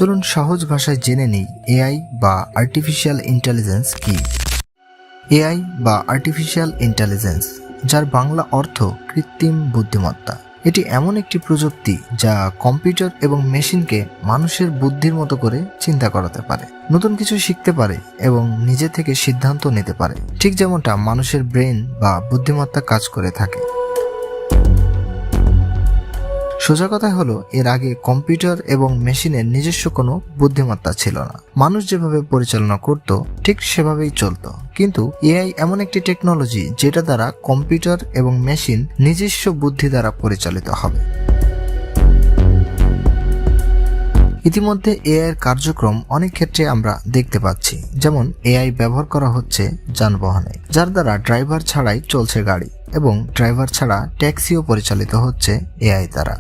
চলুন সহজ ভাষায় জেনে নিই এআই বা আর্টিফিশিয়াল ইন্টেলিজেন্স কি। এআই বা আর্টিফিশিয়াল ইন্টেলিজেন্স, যার বাংলা অর্থ কৃত্রিম বুদ্ধিমত্তা, এটি এমন একটি প্রযুক্তি যা কম্পিউটার এবং মেশিনকে মানুষের বুদ্ধির মতো করে চিন্তা করাতে পারে, নতুন কিছু শিখতে পারে এবং নিজে থেকে সিদ্ধান্ত নিতে পারে, ঠিক যেমনটা মানুষের ব্রেন বা বুদ্ধিমত্তা কাজ করে থাকে। সোজা কথা হলো, এর আগে কম্পিউটার এবং মেশিনের নিজস্ব কোনো বুদ্ধিমত্তা ছিল না। মানুষ যেভাবে পরিচালনা করত ঠিক সেভাবেই চলতো। কিন্তু এআই এমন একটি টেকনোলজি যেটা দ্বারা কম্পিউটার এবং মেশিন নিজস্ব বুদ্ধি দ্বারা পরিচালিত হবে। ইতিমধ্যে এআই এর কার্যক্রম অনেক ক্ষেত্রে আমরা দেখতে পাচ্ছি, যেমন এআই ব্যবহার করা হচ্ছে যানবাহনে, যার দ্বারা ড্রাইভার ছাড়াই চলছে গাড়ি, এবং ড্রাইভার ছাড়া ট্যাক্সিও পরিচালিত হচ্ছে এআই দ্বারা।